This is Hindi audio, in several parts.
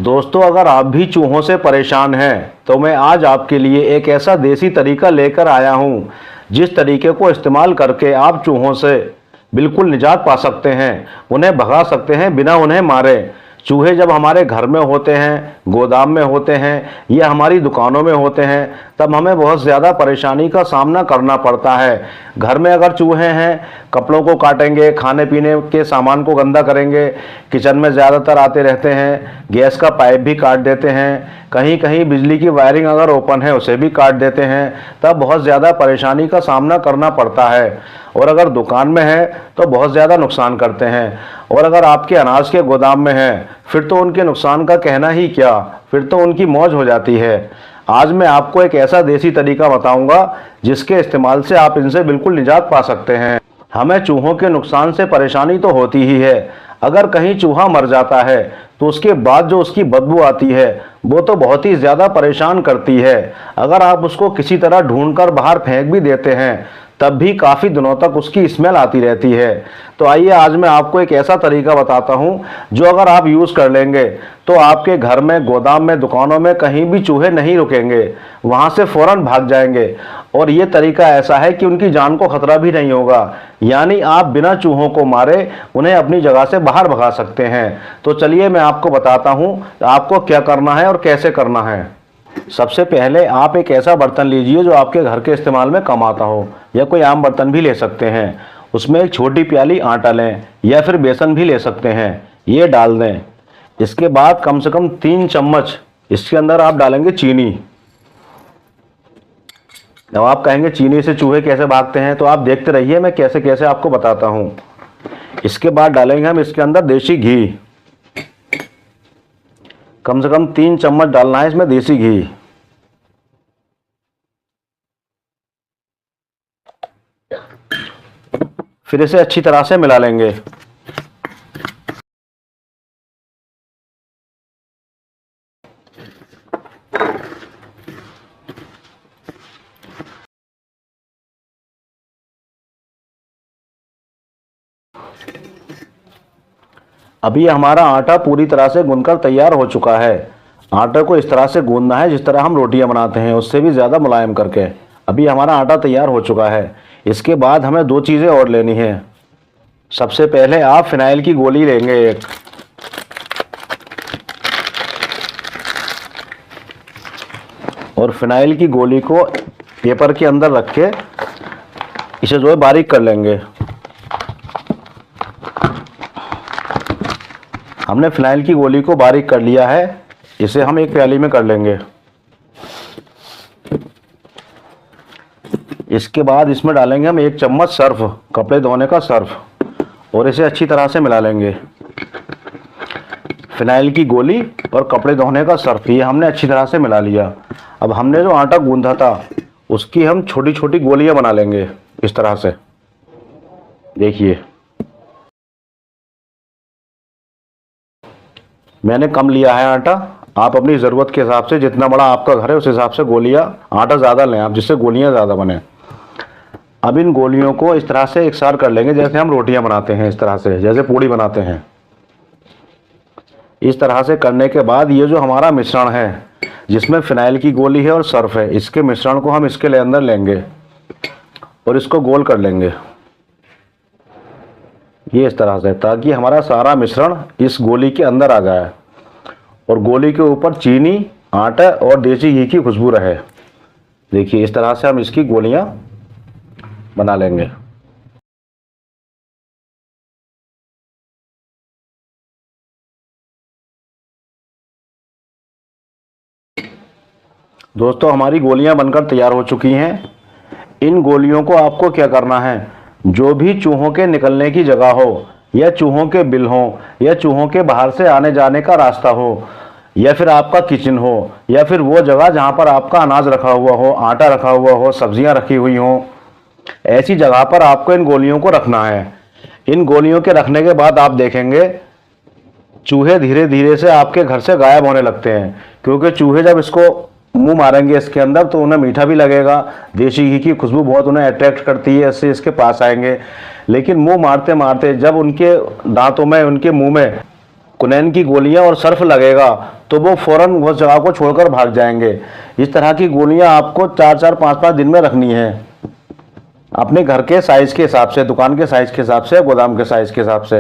दोस्तों, अगर आप भी चूहों से परेशान हैं तो मैं आज आपके लिए एक ऐसा देसी तरीका लेकर आया हूँ जिस तरीके को इस्तेमाल करके आप चूहों से बिल्कुल निजात पा सकते हैं, उन्हें भगा सकते हैं बिना उन्हें मारे। चूहे जब हमारे घर में होते हैं, गोदाम में होते हैं या हमारी दुकानों में होते हैं, तब हमें बहुत ज़्यादा परेशानी का सामना करना पड़ता है। घर में अगर चूहे हैं, कपड़ों को काटेंगे, खाने पीने के सामान को गंदा करेंगे, किचन में ज़्यादातर आते रहते हैं, गैस का पाइप भी काट देते हैं, कहीं कहीं बिजली की वायरिंग अगर ओपन है उसे भी काट देते हैं, तब बहुत ज़्यादा परेशानी का सामना करना पड़ता है। और अगर दुकान में है तो बहुत ज़्यादा नुकसान करते हैं, और अगर आपके अनाज के गोदाम में है फिर तो उनके नुकसान का कहना ही क्या, फिर तो उनकी मौज हो जाती है। आज मैं आपको एक ऐसा देसी तरीका बताऊंगा जिसके इस्तेमाल से आप इनसे बिल्कुल निजात पा सकते हैं। हमें चूहों के नुकसान से परेशानी तो होती ही है, अगर कहीं चूहा मर जाता है तो उसके बाद जो उसकी बदबू आती है वो तो बहुत ही ज़्यादा परेशान करती है। अगर आप उसको किसी तरह ढूंढकर बाहर फेंक भी देते हैं तब भी काफ़ी दिनों तक उसकी स्मेल आती रहती है। तो आइए आज मैं आपको एक ऐसा तरीका बताता हूं जो अगर आप यूज़ कर लेंगे तो आपके घर में, गोदाम में, दुकानों में कहीं भी चूहे नहीं रुकेंगे, वहां से फ़ौरन भाग जाएंगे। और ये तरीका ऐसा है कि उनकी जान को खतरा भी नहीं होगा, यानी आप बिना चूहों को मारे उन्हें अपनी जगह से बाहर भगा सकते हैं। तो चलिए मैं आपको बताता हूँ आपको क्या करना है और कैसे करना है। सबसे पहले आप एक ऐसा बर्तन लीजिए जो आपके घर के इस्तेमाल में कम आता हो, या कोई आम बर्तन भी ले सकते हैं। उसमें एक छोटी प्याली आटा लें या फिर बेसन भी ले सकते हैं, ये डाल दें। इसके बाद कम से कम 3 चम्मच इसके अंदर आप डालेंगे चीनी। अब आप कहेंगे चीनी से चूहे कैसे भागते हैं, तो आप देखते रहिए मैं कैसे कैसे आपको बताता हूँ। इसके बाद डालेंगे हम इसके अंदर देसी घी, कम से कम 3 चम्मच डालना है इसमें देसी घी। फिर इसे अच्छी तरह से मिला लेंगे। अभी हमारा आटा पूरी तरह से गूंथकर तैयार हो चुका है। आटे को इस तरह से गूंदना है जिस तरह हम रोटियां बनाते हैं, उससे भी ज़्यादा मुलायम करके। अभी हमारा आटा तैयार हो चुका है। इसके बाद हमें 2 चीज़ें और लेनी है। सबसे पहले आप फिनाइल की गोली लेंगे एक, और फिनाइल की गोली को पेपर के अंदर रख के इसे जो है बारीक कर लेंगे। हमने फिनाइल की गोली को बारीक कर लिया है, इसे हम एक प्याली में कर लेंगे। इसके बाद इसमें डालेंगे हम 1 चम्मच सर्फ, कपड़े धोने का सर्फ, और इसे अच्छी तरह से मिला लेंगे। फिनाइल की गोली और कपड़े धोने का सर्फ ये हमने अच्छी तरह से मिला लिया। अब हमने जो आटा गूंथा था उसकी हम छोटी छोटी गोलियां बना लेंगे इस तरह से। देखिए मैंने कम लिया है आटा, आप अपनी ज़रूरत के हिसाब से, जितना बड़ा आपका घर है उस हिसाब से गोलियां, आटा ज़्यादा लें आप जिससे गोलियां ज़्यादा बने। अब इन गोलियों को इस तरह से एकसार कर लेंगे जैसे हम रोटियां बनाते हैं, इस तरह से जैसे पूड़ी बनाते हैं। इस तरह से करने के बाद ये जो हमारा मिश्रण है जिसमें फिनाइल की गोली है और सर्फ है, इसके मिश्रण को हम इसके अंदर लेंगे और इसको गोल कर लेंगे ये इस तरह से, ताकि हमारा सारा मिश्रण इस गोली के अंदर आ जाए और गोली के ऊपर चीनी, आटा और देसी घी की खुशबू रहे। देखिए इस तरह से हम इसकी गोलियां बना लेंगे। दोस्तों हमारी गोलियां बनकर तैयार हो चुकी हैं। इन गोलियों को आपको क्या करना है, जो भी चूहों के निकलने की जगह हो, या चूहों के बिल हो, या चूहों के बाहर से आने जाने का रास्ता हो, या फिर आपका किचन हो, या फिर वो जगह जहां पर आपका अनाज रखा हुआ हो, आटा रखा हुआ हो, सब्जियां रखी हुई हो, ऐसी जगह पर आपको इन गोलियों को रखना है। इन गोलियों के रखने के बाद आप देखेंगे चूहे धीरे धीरे से आपके घर से गायब होने लगते हैं, क्योंकि चूहे जब इसको मुंह मारेंगे इसके अंदर तो उन्हें मीठा भी लगेगा, देसी घी की खुशबू बहुत उन्हें अट्रैक्ट करती है, इससे इसके पास आएंगे। लेकिन मुंह मारते मारते जब उनके दांतों में, उनके मुंह में कुनैन की गोलियां और सर्फ लगेगा तो वो फौरन उस जगह को छोड़कर भाग जाएंगे। इस तरह की गोलियां आपको 4-4, 5-5 दिन में रखनी है, अपने घर के साइज के हिसाब से, दुकान के साइज के हिसाब से, गोदाम के साइज के हिसाब से।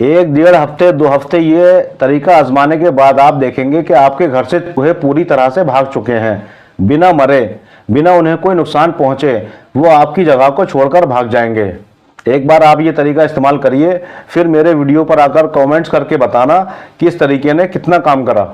1-1.5 हफ्ते 2 हफ्ते ये तरीका आजमाने के बाद आप देखेंगे कि आपके घर से चूहे पूरी तरह से भाग चुके हैं, बिना मरे, बिना उन्हें कोई नुकसान पहुंचे वो आपकी जगह को छोड़कर भाग जाएंगे। एक बार आप ये तरीका इस्तेमाल करिए, फिर मेरे वीडियो पर आकर कमेंट्स करके बताना कि इस तरीके ने कितना काम करा।